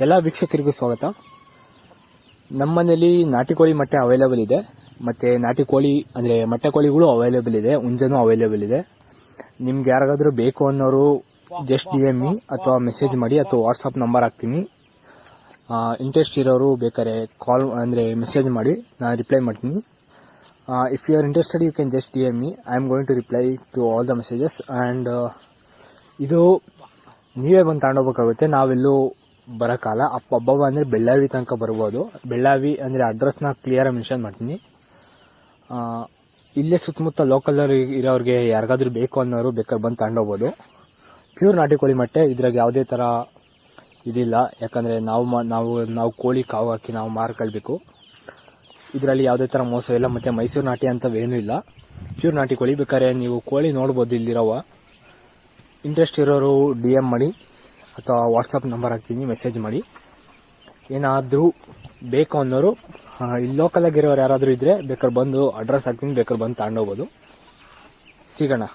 ಎಲ್ಲ ವೀಕ್ಷಕರಿಗೂ ಸ್ವಾಗತ. ನಮ್ಮನೇಲಿ ನಾಟಿ ಕೋಳಿ ಮೊಟ್ಟೆ ಅವೈಲೇಬಲ್ ಇದೆ, ಮತ್ತೆ ನಾಟಿ ಕೋಳಿ ಅಂದರೆ ಮೊಟ್ಟೆ ಕೋಳಿಗಳು ಅವೈಲೇಬಲ್ ಇದೆ, ಹುಂಜನೂ ಅವೈಲೇಬಲ್ ಇದೆ. ನಿಮ್ಗೆ ಯಾರಿಗಾದ್ರೂ ಬೇಕು ಅನ್ನೋರು ಜಸ್ಟ್ DM ಮಿ ಅಥವಾ ಮೆಸೇಜ್ ಮಾಡಿ ಅಥವಾ ವಾಟ್ಸಪ್ ನಂಬರ್ ಹಾಕ್ತೀನಿ. ಇಂಟ್ರೆಸ್ಟ್ ಇರೋರು ಬೇಕಾದ್ರೆ ಕಾಲ್ ಅಂದರೆ ಮೆಸೇಜ್ ಮಾಡಿ, ನಾನು ರಿಪ್ಲೈ ಮಾಡ್ತೀನಿ. If you are interested you can just DM me. I am going to reply to all the messages. And ಇದು ನೀವೇ ಬಂದು ತಗೊಂಡೋಗ್ಬೇಕಾಗುತ್ತೆ, ನಾವೆಲ್ಲೂ ಬರೋಕ್ಕಲ್ಲ. ಹಬ್ಬ ಅಂದರೆ ಬೆಳ್ಳಾವಿ ತನಕ ಬರ್ಬೋದು. ಬೆಳ್ಳಾವಿ ಅಂದರೆ ಅಡ್ರೆಸ್ನ ಕ್ಲಿಯರಾಗಿ ಮೆನ್ಷನ್ ಮಾಡ್ತೀನಿ. ಇಲ್ಲೇ ಸುತ್ತಮುತ್ತ ಲೋಕಲ್ ಇರೋರಿಗೆ ಯಾರಿಗಾದ್ರೂ ಬೇಕು ಅನ್ನೋರು ಬೇಕಾದ್ರೆ ಬಂದು ತಗೊಂಡೋಗ್ಬೋದು. ಪ್ಯೂರ್ ನಾಟಿ ಕೋಳಿ ಮೊಟ್ಟೆ, ಇದ್ರಾಗ ಯಾವುದೇ ಥರ ಇದಿಲ್ಲ. ಯಾಕಂದರೆ ನಾವು ಕೋಳಿ ಕಾವು ಹಾಕಿ ನಾವು ಮಾರ್ಕೊಳ್ಬೇಕು. ಇದರಲ್ಲಿ ಯಾವುದೇ ಥರ ಮೋಸ ಇಲ್ಲ, ಮತ್ತು ಮೈಸೂರು ನಾಟಿ ಅಂತವೇನೂ ಇಲ್ಲ. ಪ್ಯೂರ್ ನಾಟಿ ಕೋಳಿ. ಬೇಕಾದ್ರೆ ನೀವು ಕೋಳಿ ನೋಡ್ಬೋದು ಇಲ್ಲಿರೋವ. ಇಂಟ್ರೆಸ್ಟ್ ಇರೋರು DM ಮಾಡಿ ಅಥವಾ ವಾಟ್ಸಪ್ ನಂಬರ್ ಹಾಕ್ತೀನಿ, ಮೆಸೇಜ್ ಮಾಡಿ. ಏನಾದರೂ ಬೇಕು ಅನ್ನೋರು ಇಲ್ಲಿ ಲೋಕಲಾಗಿರೋರು ಯಾರಾದರೂ ಇದ್ದರೆ ಬೇಕಾದ್ರೆ ಬಂದು ಅಡ್ರೆಸ್ ಹಾಕ್ತೀನಿ, ಬೇಕಾದ್ರೆ ಬಂದು ತಗೊಂಡೋಗ್ಬೋದು. ಸಿಗೋಣ.